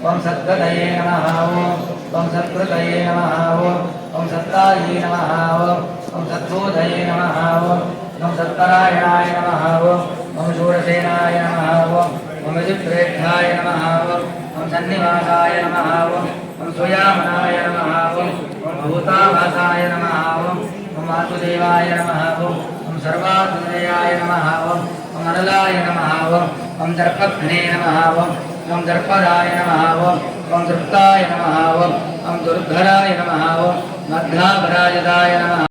ओम सत्कृतये नमः ओम सत्कृतये नमः ओम सत्तायै नमः ओम सत्बोधये नमः ओम सत्परायणाय नमः ओम शूरसेनाय नमः ओम विदुप्रेष्ठाय नमः ओम सन्निवासाय नमः ओम स्वयामनाय नमः ओम भूतावासाय नमः ओम वासुदेवाय नमः ओम सर्वात्मनेयाय नमः ओम अनलाय नमः ओम दर्पघ्ने नमः ओम दर्पदाय नमः ओम दृप्ताय नमः ओम दुर्धराय नमः ओम मध्याभराजिताय नमः